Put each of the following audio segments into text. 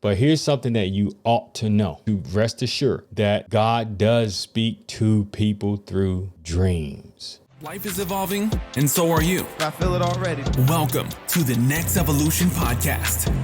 But here's something that you ought to know. To rest assured that God does speak to people through dreams. Life is evolving, and so are you. I feel it already. Welcome to the Next Evolution Podcast.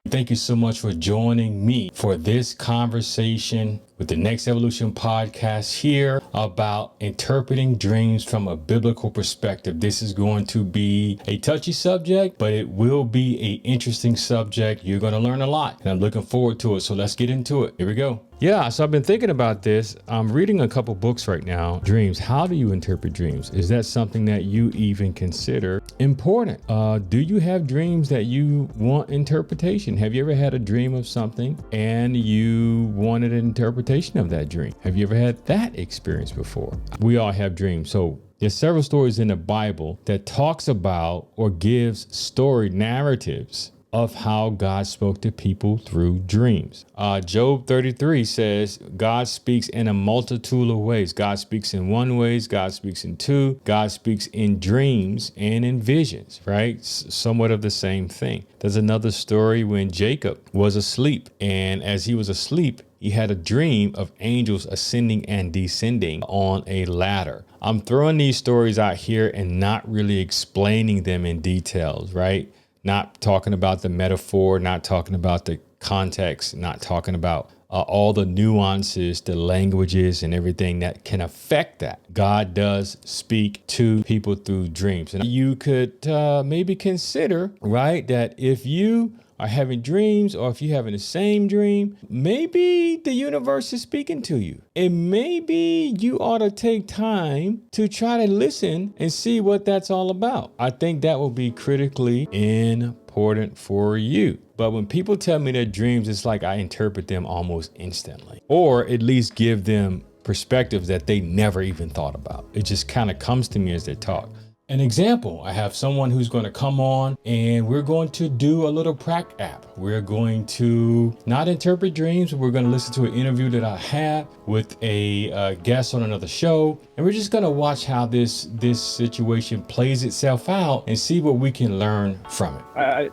Thank you so much for joining me for this conversation with the Next Evolution Podcast here about interpreting dreams from a biblical perspective. This is going to be a touchy subject, but it will be an interesting subject. You're going to learn a lot, and I'm looking forward to it. So let's get into it. Here we go. Yeah, so I've been thinking about this. I'm reading a couple books right now. Dreams. How do you interpret dreams? Is that something that you even consider important? Do you have dreams that you want interpretation? Have you ever had a dream of something and you wanted an interpretation of that dream? Have you ever had that experience before? We all have dreams. So there's several stories in the Bible that talks about or gives story narratives of how God spoke to people through dreams. Job 33 says, God speaks in a multitude of ways. God speaks in one ways, God speaks in two, God speaks in dreams and in visions, right? Somewhat of the same thing. There's another story when Jacob was asleep, and as he was asleep, he had a dream of angels ascending and descending on a ladder. I'm throwing these stories out here and not really explaining them in details, right? Not talking about the metaphor, not talking about the context, not talking about all the nuances, the languages and everything that can affect that. God does speak to people through dreams. And you could maybe consider, right, that if you are having dreams, or if you're having the same dream, maybe the universe is speaking to you. And maybe you ought to take time to try to listen and see what that's all about. I think that will be critically important for you. But when people tell me their dreams, it's like I interpret them almost instantly, or at least give them perspectives that they never even thought about. It just kind of comes to me as they talk. An example, I have someone who's going to come on and we're going to do a little prac app. We're going to not interpret dreams. We're going to listen to an interview that I had with a guest on another show. And we're just going to watch how this situation plays itself out and see what we can learn from it.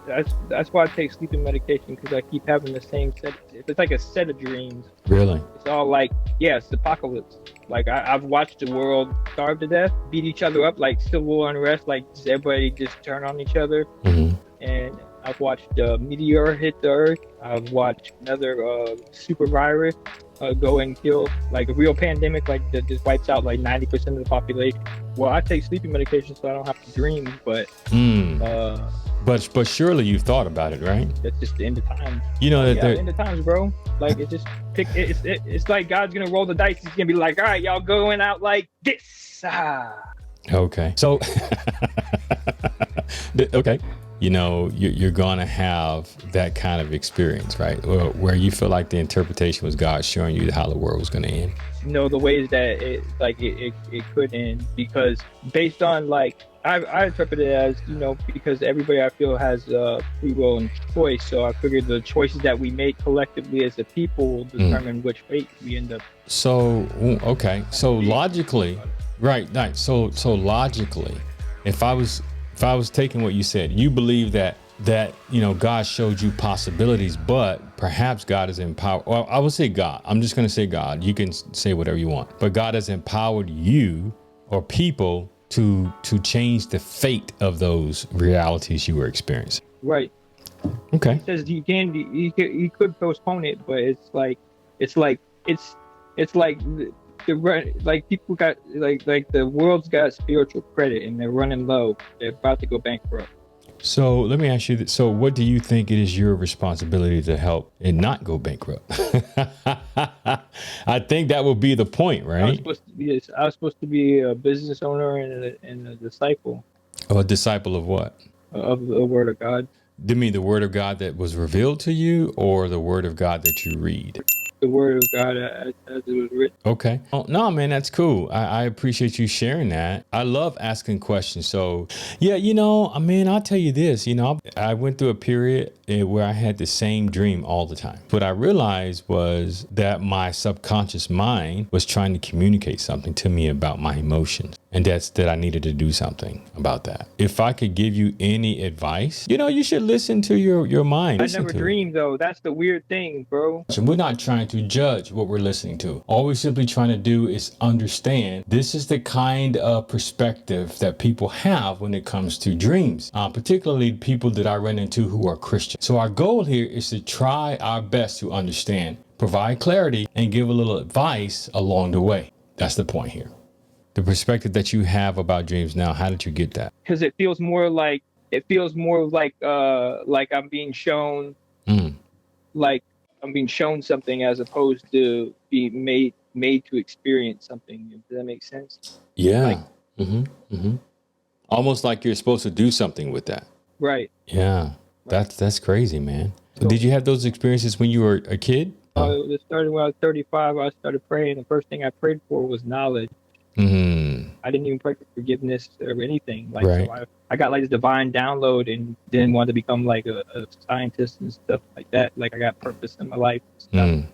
That's why I take sleeping medication, because I keep having the same set. It's like a set of dreams. Really? It's all like, yeah, it's the apocalypse. Like I've watched the world starve to death, beat each other up, like civil war unrest, like just everybody just turn on each other. Mm-hmm. And I've watched a meteor hit the earth. I've watched another super virus go and kill, like a real pandemic, like that just wipes out like 90% of the population. Well, I take sleeping medication so I don't have to dream, but But surely you've thought about it, right? That's just the end of times. You know that the end of times, bro. Like it just it's like God's gonna roll the dice. He's gonna be like, all right, y'all going out like this. Okay. So, okay. You know, you're going to have that kind of experience, right? Where you feel like the interpretation was God showing you how the world was going to end. You know, the ways that it could end, because based on like, I interpret it as, you know, because everybody I feel has free will and choice. So I figured the choices that we make collectively as a people will determine which fate we end up. So, okay. So logically, right. So logically, if I was taking what you said, you believe that, you know, God showed you possibilities, but perhaps God has empowered, well, I will say God. I'm just going to say God. You can say whatever you want, but God has empowered you or people to change the fate of those realities you were experiencing. Right. Okay. It says you could postpone it, but it's like like people got like the world's got spiritual credit and they're running low. They're about to go bankrupt. So let me ask you this. So what do you think it is your responsibility to help it not go bankrupt? I think that would be the point, right? I was supposed to be a business owner and a disciple. A disciple of what? Of the Word of God. Do you mean the Word of God that was revealed to you, or the Word of God that you read? the word of God as it was written. Okay. Oh, no, man, that's cool. I appreciate you sharing that. I love asking questions. So, yeah, I mean, I'll tell you this, I went through a period where I had the same dream all the time. What I realized was that my subconscious mind was trying to communicate something to me about my emotions. And that's that I needed to do something about that. If I could give you any advice, you should listen to your mind. I never dreamed though. That's the weird thing, bro. So we're not trying to judge what we're listening to. All we're simply trying to do is understand this is the kind of perspective that people have when it comes to dreams, particularly people that I run into who are Christian. So our goal here is to try our best to understand, provide clarity, and give a little advice along the way. That's the point here. The perspective that you have about dreams now, how did you get that? Because it feels more like I'm being shown, like I'm being shown something as opposed to being made to experience something. Does that make sense? Yeah. Almost like you're supposed to do something with that. Right. Yeah. That's crazy, man. So did you have those experiences when you were a kid? It started when I was 35. I started praying. The first thing I prayed for was knowledge. I didn't even pray for forgiveness or anything. So I got like this divine download and then wanted to become like a scientist and stuff like that. Like I got purpose in my life and stuff.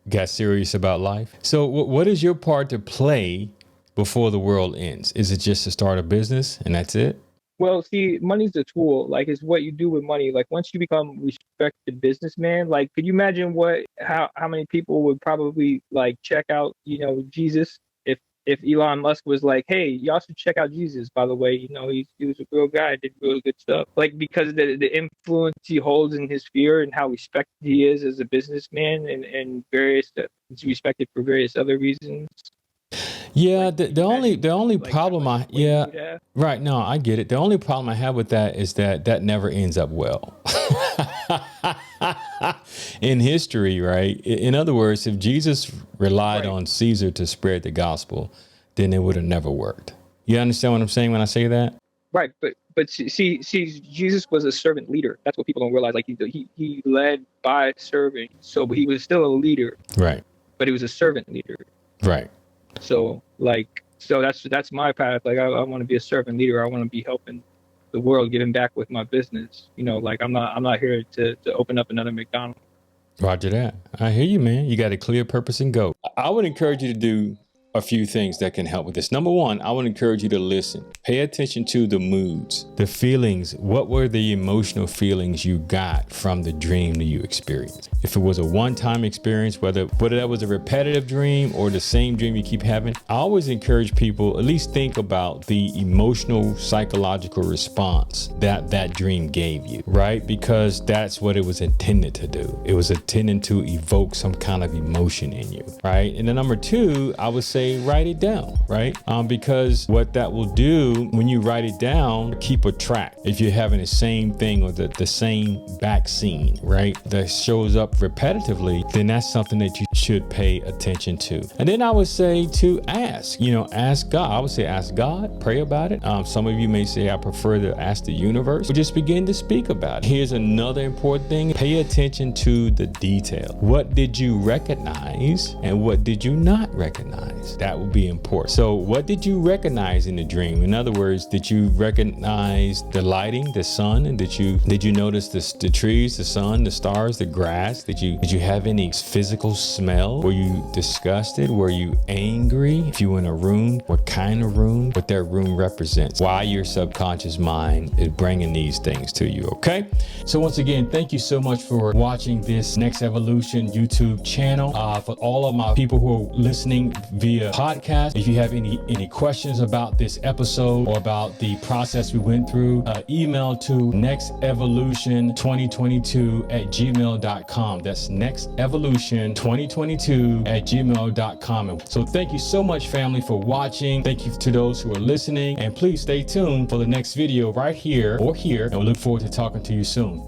Got serious about life. So what is your part to play before the world ends? Is it just to start a business and that's it? Well, see, money's a tool. Like, it's what you do with money. Like, once you become respected businessman, like, could you imagine how many people would probably like check out, Jesus if Elon Musk was like, hey, y'all should check out Jesus, by the way, he was a real guy, did really good stuff. Like, because of the influence he holds in his sphere and how respected he is as a businessman and he's respected for various other reasons. Yeah, the only problem right, no, I get it. The only problem I have with that is that never ends up well. In history, right? In other words, if Jesus relied on Caesar to spread the gospel, then it would have never worked. You understand what I'm saying when I say that? Right, but see, Jesus was a servant leader. That's what people don't realize. Like he led by serving, but he was still a leader. Right. But he was a servant leader. Right. So that's my path. Like I want to be a servant leader. I want to be helping the world, giving back with my business. Like I'm not here to open up another McDonald's. Roger that. I hear you, man. You got a clear purpose and goal. I would encourage you to do a few things that can help with this. Number one, I would encourage you to listen. Pay attention to the moods, the feelings. What were the emotional feelings you got from the dream that you experienced? If it was a one-time experience, whether that was a repetitive dream or the same dream you keep having, I always encourage people at least think about the emotional, psychological response that dream gave you, right? Because that's what it was intended to do. It was intended to evoke some kind of emotion in you, right? And then number two, I would say write it down, right? Because what that will do when you write it down, keep a track. If you're having the same thing or the same back scene, right, that shows up repetitively, then that's something that you should pay attention to. And then I would say to ask God. I would say ask God, pray about it. Some of you may say I prefer to ask the universe, but just begin to speak about it. Here's another important thing. Pay attention to the detail. What did you recognize and what did you not recognize? That would be important. So what did you recognize in the dream? In other words, did you recognize the lighting, the sun? And did you notice the trees, the sun, the stars, the grass? Did you have any physical smell? Were you disgusted? Were you angry? If you were in a room, what kind of room? What that room represents? Why your subconscious mind is bringing these things to you, okay? So once again, thank you so much for watching this Next Evolution YouTube channel. For all of my people who are listening via podcast, if you have any questions about this episode or about the process we went through, email to nextevolution2022@gmail.com. That's nextevolution2022@gmail.com. So thank you so much, family, for watching. Thank you to those who are listening, and please stay tuned for the next video right here or here, and we look forward to talking to you soon.